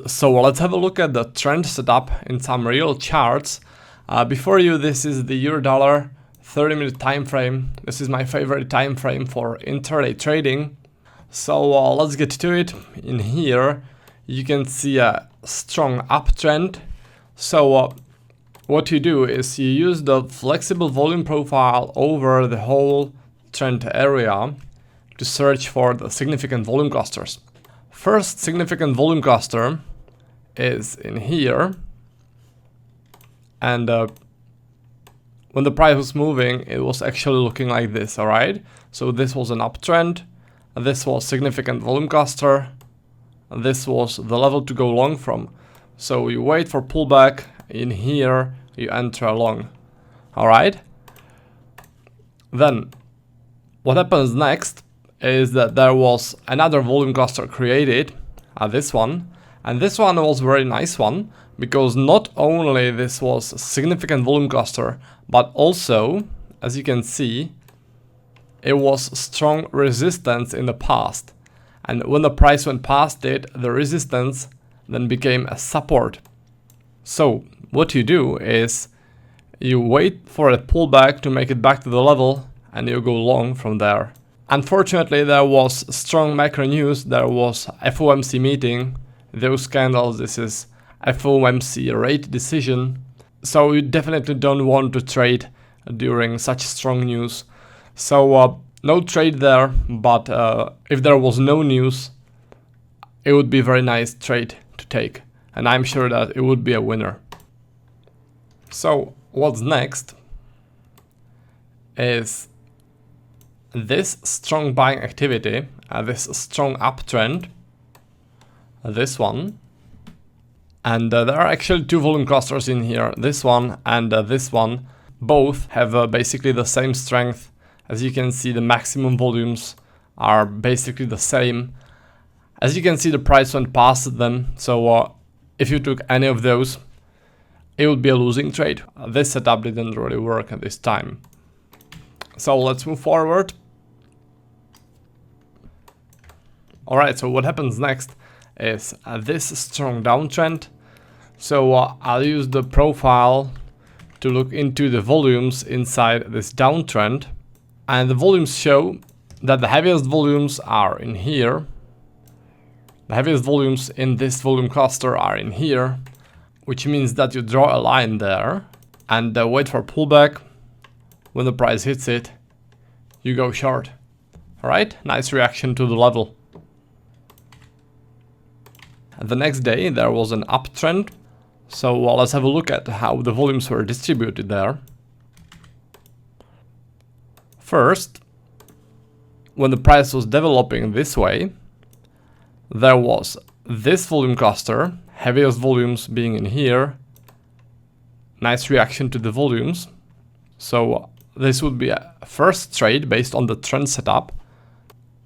So let's have a look at the trend setup in some real charts. Before you, this is the Eurodollar 30-minute time frame. This is my favorite time frame for intraday trading. So let's get to it. In here, you can see a strong uptrend. So what you do is you use the flexible volume profile over the whole trend area to search for the significant volume clusters. First significant volume cluster is in here, and when the price was moving, it was actually looking like this, alright? So this was an uptrend, this was significant volume cluster, this was the level to go long from. So you wait for pullback, in here you enter long, alright? Then what happens next is that there was another volume cluster created, this one, and this one was a very nice one, because not only this was a significant volume cluster, but also, as you can see, it was strong resistance in the past, and when the price went past it, the resistance then became a support. So what you do is you wait for a pullback to make it back to the level, and you go long from there. Unfortunately, there was strong macro news. There was FOMC meeting, those candles, this is FOMC rate decision. So you definitely don't want to trade during such strong news. So no trade there, but if there was no news, it would be a very nice trade to take. And I'm sure that it would be a winner. So what's next is this strong buying activity, this strong uptrend, this one, and there are actually two volume clusters in here, this one and this one. Both have basically the same strength. As you can see, the maximum volumes are basically the same. As you can see, the price went past them, so if you took any of those, it would be a losing trade. This setup didn't really work at this time. So let's move forward. Alright, so what happens next is this strong downtrend. So I'll use the profile to look into the volumes inside this downtrend. And the volumes show that the heaviest volumes are in here. The heaviest volumes in this volume cluster are in here, which means that you draw a line there and wait for pullback. When the price hits it, you go short. Alright, nice reaction to the level. The next day there was an uptrend, so let's have a look at how the volumes were distributed there. First, when the price was developing this way, there was this volume cluster, heaviest volumes being in here, nice reaction to the volumes. So this would be a first trade based on the trend setup.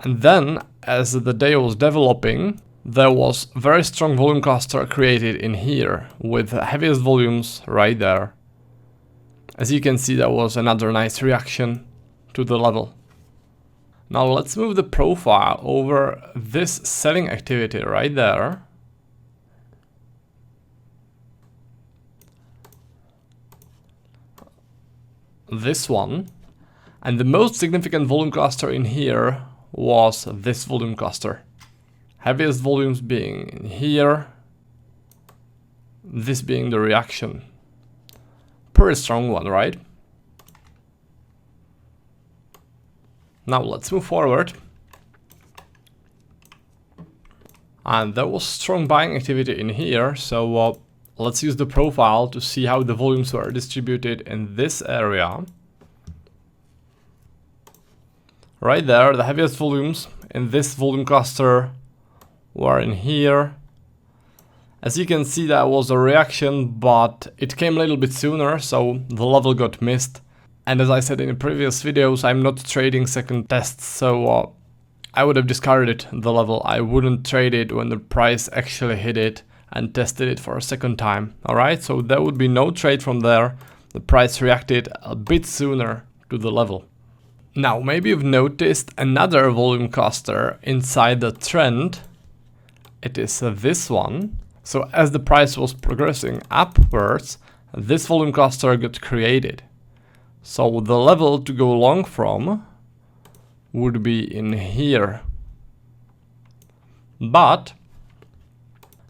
And then as the day was developing, there was very strong volume cluster created in here with the heaviest volumes right there. As you can see, there was another nice reaction to the level. Now let's move the profile over this selling activity right there. This one. And the most significant volume cluster in here was this volume cluster. Heaviest volumes being in here, this being the reaction. Pretty strong one, right? Now let's move forward. And there was strong buying activity in here, so let's use the profile to see how the volumes were distributed in this area. Right there, the heaviest volumes in this volume cluster were in here. As you can see, that was a reaction, but it came a little bit sooner, so the level got missed. And as I said in the previous videos, I'm not trading second tests, so I would have discarded the level. I wouldn't trade it when the price actually hit it and tested it for a second time. Alright, so there would be no trade from there. The price reacted a bit sooner to the level. Now, maybe you've noticed another volume cluster inside the trend. It is this one. So as the price was progressing upwards, this volume cluster got created. So the level to go long from would be in here. But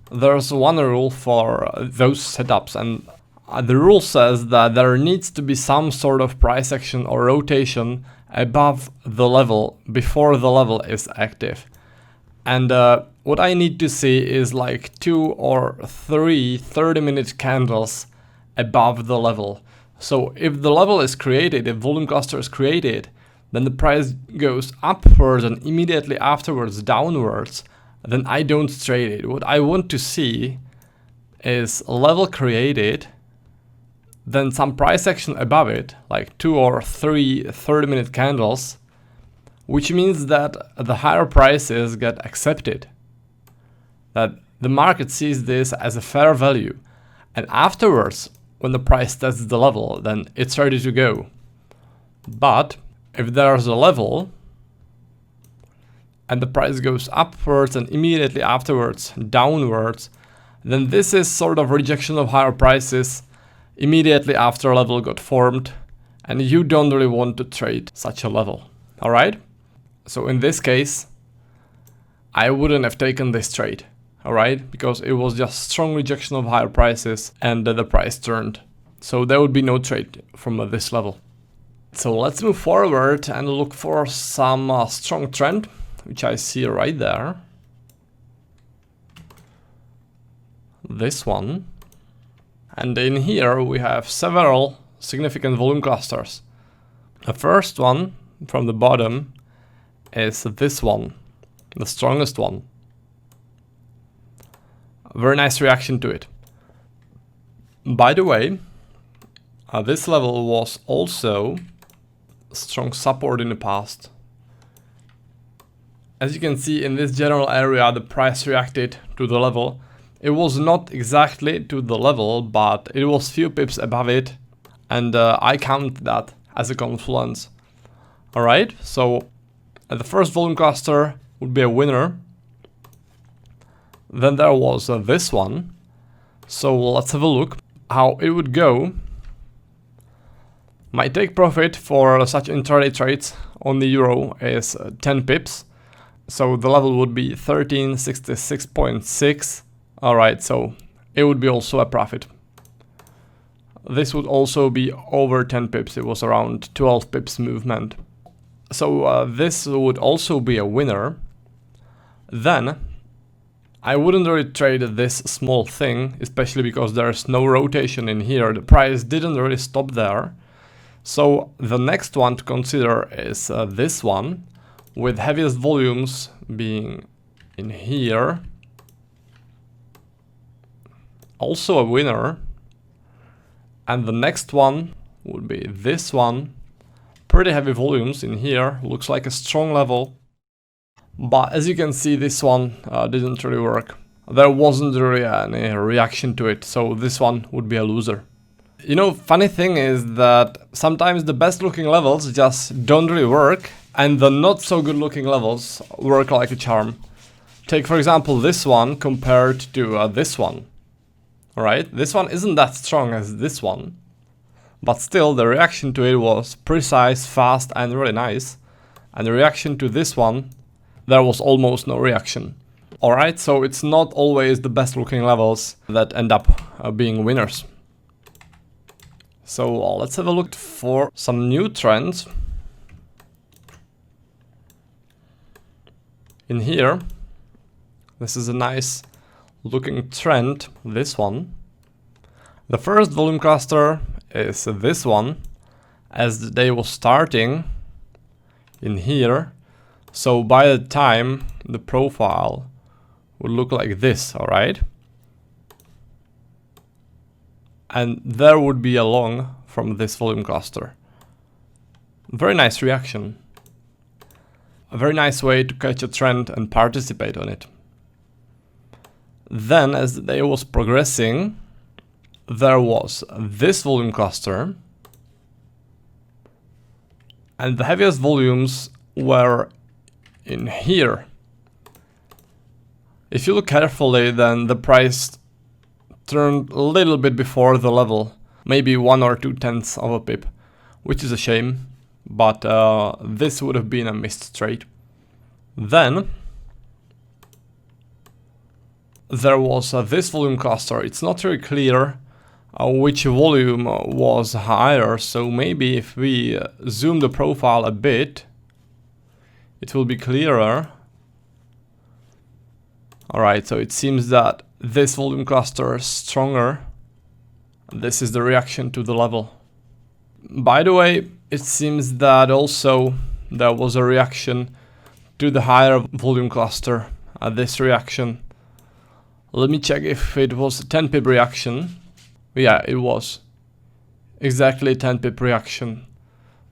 there's one rule for those setups, and the rule says that there needs to be some sort of price action or rotation above the level before the level is active. And what I need to see is like 2 or 3 30-minute candles above the level. So if the level is created, if volume cluster is created, then the price goes upwards and immediately afterwards downwards, then I don't trade it. What I want to see is a level created, then some price action above it, like 2 or 3 30-minute candles, which means that the higher prices get accepted, that the market sees this as a fair value, and afterwards, when the price tests the level, then it's ready to go. But if there's a level and the price goes upwards and immediately afterwards downwards, then this is sort of rejection of higher prices immediately after a level got formed, and you don't really want to trade such a level. All right? So in this case, I wouldn't have taken this trade, all right? Because it was just strong rejection of higher prices and the price turned. So there would be no trade from this level. So let's move forward and look for some strong trend, which I see right there. This one. And in here we have several significant volume clusters. The first one from the bottom is this one, the strongest one. A very nice reaction to it. By the way, this level was also strong support in the past. As you can see, in this general area, the price reacted to the level. It was not exactly to the level, but it was few pips above it, and I count that as a confluence. Alright, so the first volume cluster would be a winner. Then there was this one. So let's have a look how it would go. My take profit for such intraday trades on the euro is 10 pips. So the level would be 1366.6. Alright, so it would be also a profit. This would also be over 10 pips. It was around 12 pips movement. So this would also be a winner. Then I wouldn't really trade this small thing, especially because there's no rotation in here. The price didn't really stop there. So the next one to consider is this one, with heaviest volumes being in here. Also a winner. And the next one would be this one. Pretty heavy volumes in here, looks like a strong level. But as you can see, this one didn't really work. There wasn't really any reaction to it, so this one would be a loser. You know, funny thing is that sometimes the best looking levels just don't really work, and the not so good looking levels work like a charm. Take for example this one compared to this one. Alright, this one isn't that strong as this one. But still, the reaction to it was precise, fast, and really nice. And the reaction to this one, there was almost no reaction. Alright, so it's not always the best looking levels that end up being winners. So let's have a look for some new trends. In here, this is a nice looking trend, this one. The first volume cluster is this one, as the day was starting in here. So by the time the profile would look like this, alright? And there would be a long from this volume cluster. Very nice reaction. A very nice way to catch a trend and participate on it. Then as the day was progressing, there was this volume cluster, and the heaviest volumes were in here. If you look carefully, then the price turned a little bit before the level, maybe 1 or 2/10 of a pip, which is a shame, but this would have been a missed trade. Then there was this volume cluster. It's not very clear which volume was higher, so maybe if we zoom the profile a bit, it will be clearer. Alright, so it seems that this volume cluster is stronger. This is the reaction to the level. By the way, it seems that also there was a reaction to the higher volume cluster at this reaction. Let me check if it was a 10 pip reaction. Yeah, it was. Exactly 10 pip reaction.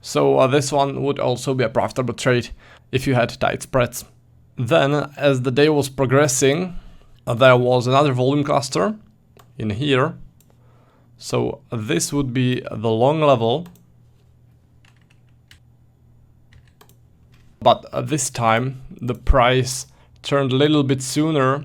So this one would also be a profitable trade if you had tight spreads. Then, as the day was progressing, there was another volume cluster in here. So this would be the long level. But this time the price turned a little bit sooner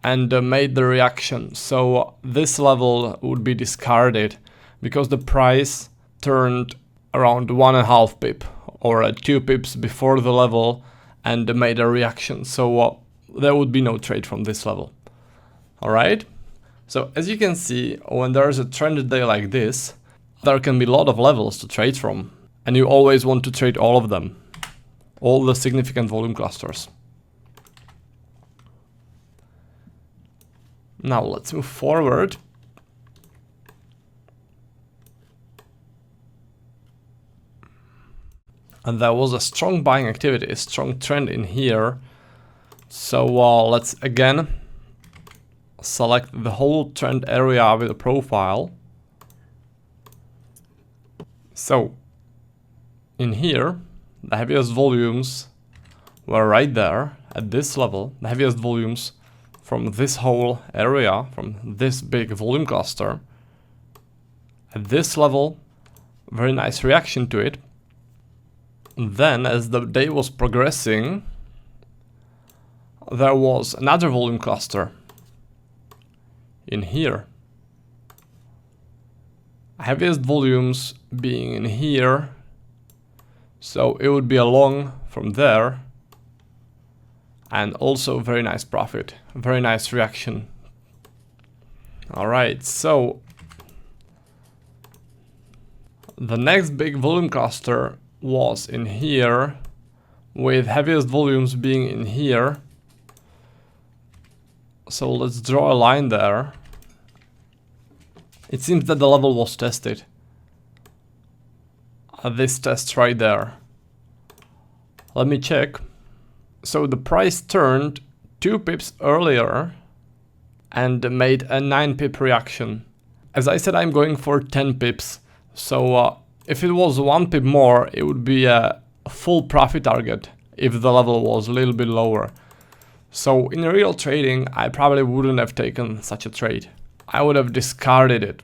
and made the reaction. So this level would be discarded because the price turned around 1.5 pip or 2 pips before the level and made a reaction. So there would be no trade from this level. Alright? So as you can see, when there is a trended day like this, there can be a lot of levels to trade from. And you always want to trade all of them. All the significant volume clusters. Now let's move forward. And there was a strong buying activity, a strong trend in here. So let's again select the whole trend area with a profile. So in here, the heaviest volumes were right there at this level. The heaviest volumes from this whole area, from this big volume cluster. At this level, very nice reaction to it. Then, as the day was progressing, there was another volume cluster in here. Heaviest volumes being in here, so it would be a long from there, and also very nice profit, very nice reaction. Alright, so the next big volume cluster was in here, with heaviest volumes being in here. So let's draw a line there. It seems that the level was tested. This test right there. Let me check. So the price turned 2 pips earlier and made a 9 pip reaction. As I said, I'm going for 10 pips. So if it was 1 pip more, it would be a full profit target if the level was a little bit lower. So in real trading, I probably wouldn't have taken such a trade. I would have discarded it.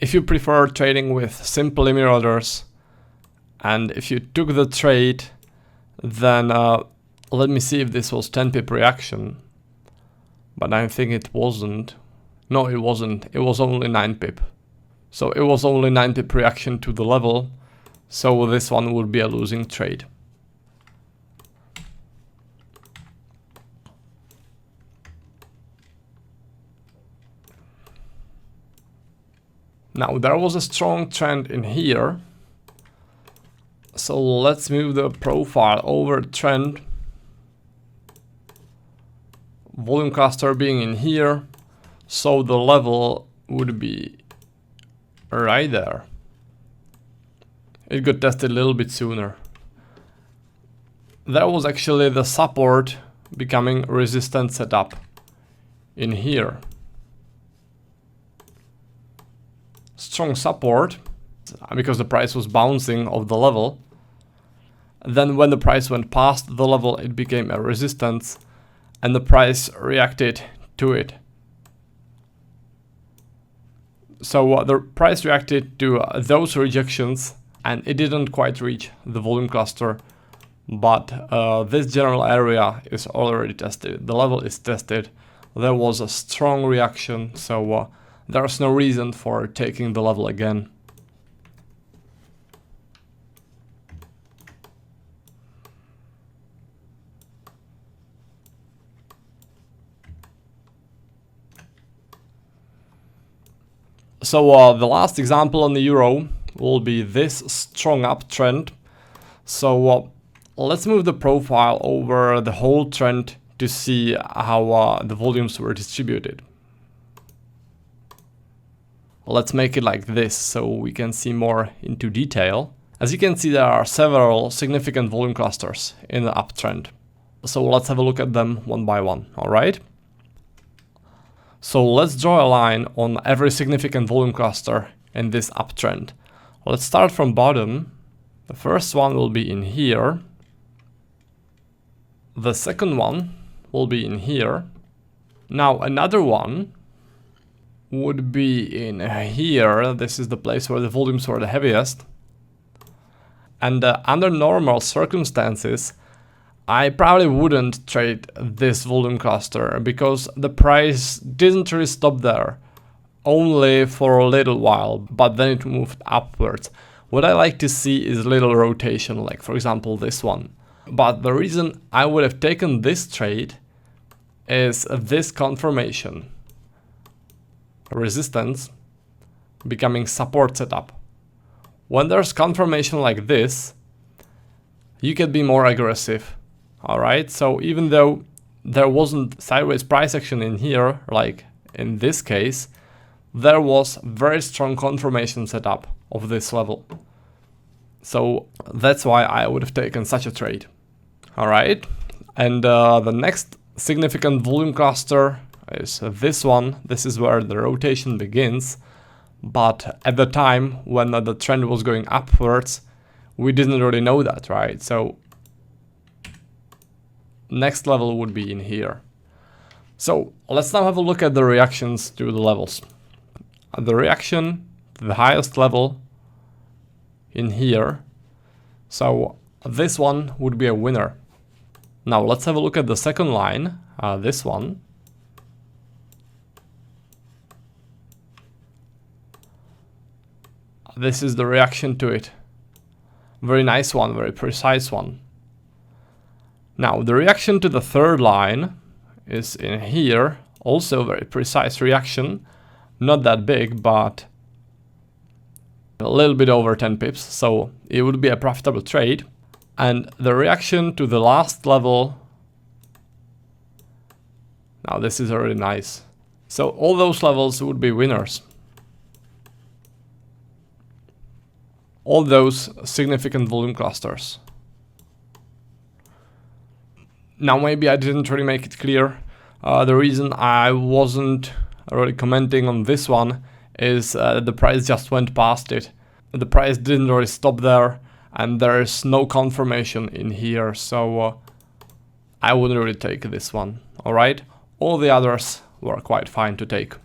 If you prefer trading with simple limit orders, and if you took the trade, then let me see if this was 10 pip reaction. But I think it wasn't. No, it wasn't. It was only 9 pip. So it was only 9 pip reaction to the level. So this one would be a losing trade. Now there was a strong trend in here. So let's move the profile over trend. Volume cluster being in here. So the level would be right there. It got tested a little bit sooner. There was actually the support becoming resistance setup in here. Strong support because the price was bouncing off the level. Then when the price went past the level, it became a resistance and the price reacted to it. So the price reacted to those rejections and it didn't quite reach the volume cluster, but this general area is already tested. The level is tested, there was a strong reaction, so there's no reason for taking the level again. So the last example on the euro will be this strong uptrend. So let's move the profile over the whole trend to see how the volumes were distributed. Let's make it like this so we can see more into detail. As you can see, there are several significant volume clusters in the uptrend. So let's have a look at them one by one, all right? So let's draw a line on every significant volume cluster in this uptrend. Let's start from bottom. The first one will be in here. The second one will be in here. Now another one would be in here. This is the place where the volumes were the heaviest. And under normal circumstances, I probably wouldn't trade this volume cluster because the price didn't really stop there, only for a little while, but then it moved upwards. What I like to see is little rotation, like for example this one. But the reason I would have taken this trade is this confirmation. Resistance becoming support setup. When there's confirmation like this, you can be more aggressive. Alright, so even though there wasn't sideways price action in here, like in this case, there was very strong confirmation setup of this level. So that's why I would have taken such a trade. Alright, and the next significant volume cluster is this one. This is where the rotation begins. But at the time when the trend was going upwards, we didn't really know that, right? So next level would be in here. So let's now have a look at the reactions to the levels. The reaction to the highest level in here. So this one would be a winner. Now let's have a look at the second line, this one. This is the reaction to it. Very nice one, very precise one. Now the reaction to the third line is in here, also very precise reaction, not that big, but a little bit over 10 pips, so it would be a profitable trade. And the reaction to the last level, now this is already nice. So all those levels would be winners. All those significant volume clusters. Now maybe I didn't really make it clear. The reason I wasn't really commenting on this one is the price just went past it. The price didn't really stop there and there is no confirmation in here, so I wouldn't really take this one. Alright, all the others were quite fine to take.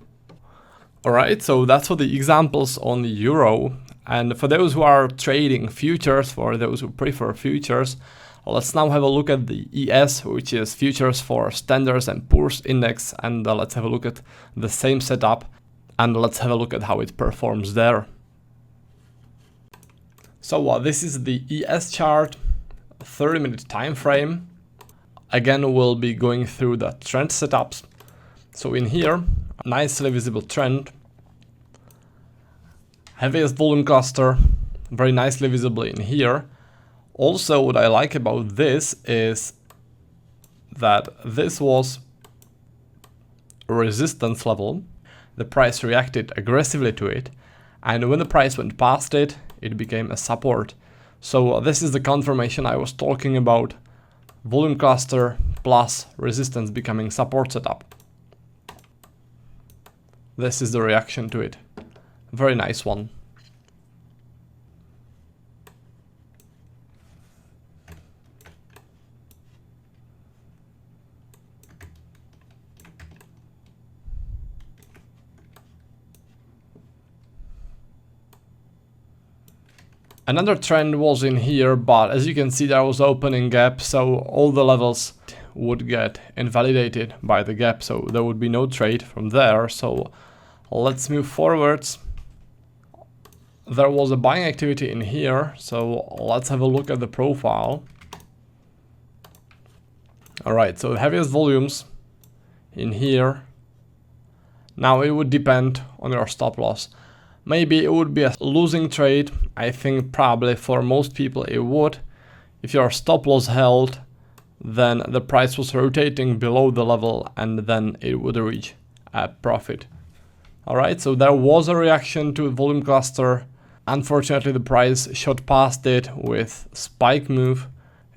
Alright, so that's for the examples on the euro. And for those who are trading futures, for those who prefer futures, let's now have a look at the ES, which is futures for Standard & Poor's index, and let's have a look at the same setup and let's have a look at how it performs there. So this is the ES chart, 30-minute time frame. Again, we'll be going through the trend setups. So in here, nicely visible trend. Heaviest volume cluster, very nicely visible in here. Also, what I like about this is that this was a resistance level. The price reacted aggressively to it, and when the price went past it, it became a support. So this is the confirmation I was talking about. Volume cluster plus resistance becoming support setup. This is the reaction to it. Very nice one. Another trend was in here, but as you can see there was opening gap, so all the levels would get invalidated by the gap, so there would be no trade from there. So let's move forwards. There was a buying activity in here, so let's have a look at the profile. Alright, so the heaviest volumes in here. Now it would depend on your stop loss. Maybe it would be a losing trade. I think probably for most people it would. If your stop loss held, then the price was rotating below the level and then it would reach a profit. Alright, so there was a reaction to volume cluster. Unfortunately, the price shot past it with spike move.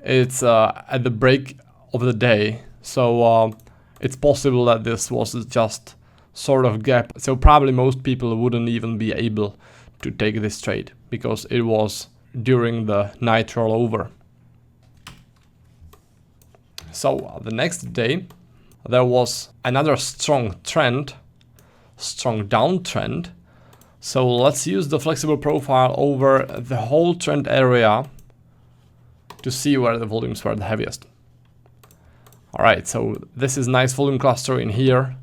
It's at the break of the day, so it's possible that this was just sort of gap. So probably most people wouldn't even be able to take this trade because it was during the night rollover. So the next day there was another strong trend, strong downtrend. So let's use the flexible profile over the whole trend area to see where the volumes were the heaviest. Alright, so this is nice volume cluster in here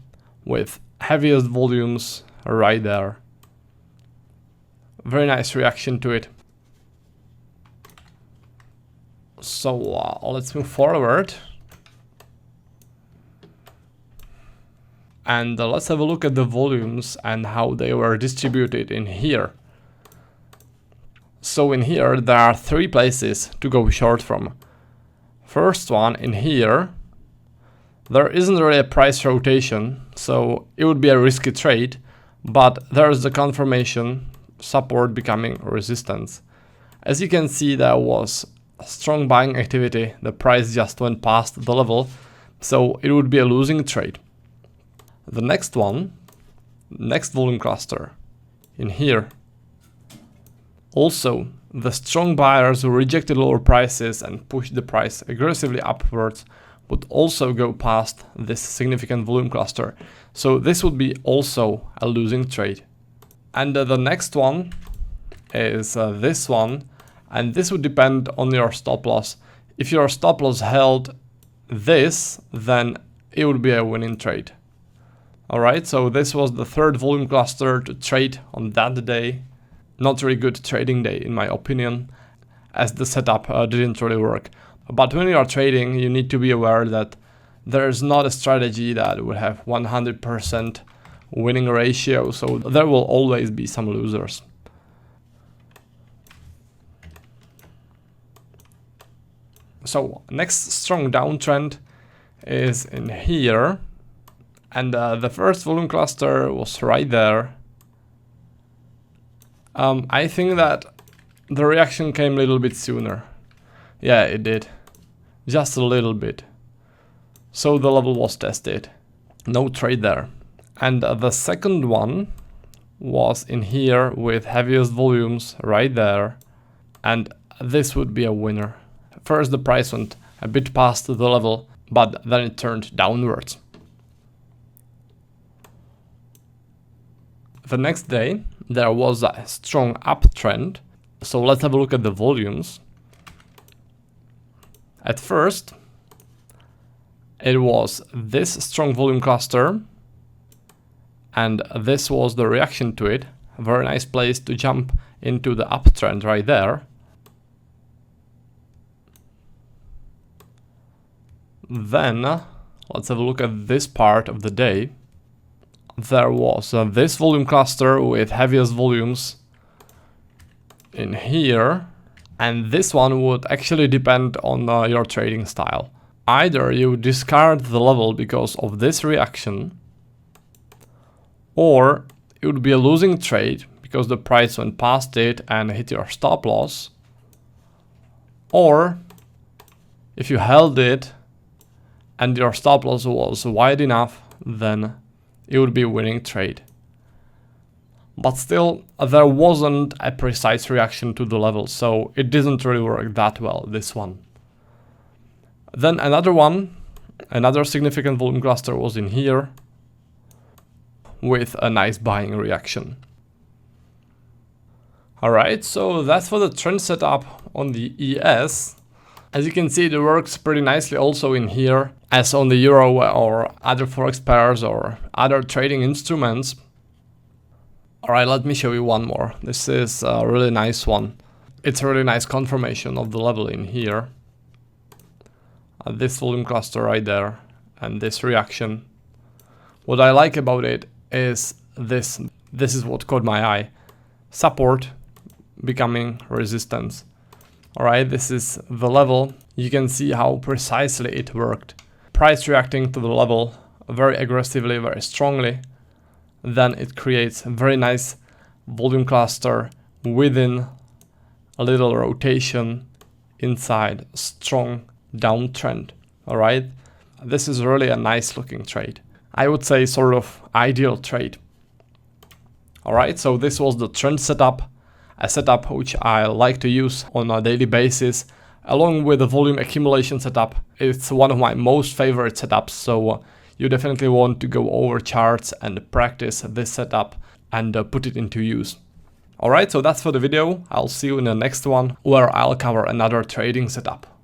with heaviest volumes right there. Very nice reaction to it. So let's move forward. And let's have a look at the volumes and how they were distributed in here. So in here there are three places to go short from. First one in here, there isn't really a price rotation, so it would be a risky trade, but there's the confirmation, support becoming resistance. As you can see, there was a strong buying activity, the price just went past the level, so it would be a losing trade. The next one, next volume cluster, in here. Also, the strong buyers who rejected lower prices and pushed the price aggressively upwards would also go past this significant volume cluster. So this would be also a losing trade. And the next one is this one, and this would depend on your stop loss. If your stop loss held this, then it would be a winning trade. Alright, so this was the third volume cluster to trade on that day. Not really good trading day in my opinion, as the setup didn't really work. But when you are trading, you need to be aware that there is not a strategy that will have 100% winning ratio, so there will always be some losers. So next strong downtrend is in here. And the first volume cluster was right there. I think that the reaction came a little bit sooner. Yeah, it did. Just a little bit. So the level was tested. No trade there. And the second one was in here with heaviest volumes right there. And this would be a winner. First the price went a bit past the level, but then it turned downwards. The next day there was a strong uptrend, so let's have a look at the volumes. At first it was this strong volume cluster, and this was the reaction to it. A very nice place to jump into the uptrend right there. Then let's have a look at this part of the day. There was this volume cluster with heaviest volumes in here, and this one would actually depend on your trading style. Either you discard the level because of this reaction, or it would be a losing trade because the price went past it and hit your stop loss, or if you held it and your stop loss was wide enough, then it would be a winning trade. But still, there wasn't a precise reaction to the level, so it didn't really work that well, this one. Then another one, another significant volume cluster was in here with a nice buying reaction. Alright, so that's for the trend setup on the ES. As you can see, it works pretty nicely also in here, as on the euro or other forex pairs or other trading instruments. Alright, let me show you one more. This is a really nice one. It's a really nice confirmation of the level in here. This volume cluster right there and this reaction. What I like about it is this. This is what caught my eye. Support becoming resistance. Alright, this is the level. You can see how precisely it worked. Price reacting to the level very aggressively, very strongly. Then it creates a very nice volume cluster within a little rotation inside a strong downtrend. Alright, this is really a nice looking trade. I would say sort of ideal trade. Alright, so this was the trend setup, a setup which I like to use on a daily basis, along with the volume accumulation setup. It's one of my most favorite setups, so you definitely want to go over charts and practice this setup and put it into use. Alright, so that's for the video. I'll see you in the next one, where I'll cover another trading setup.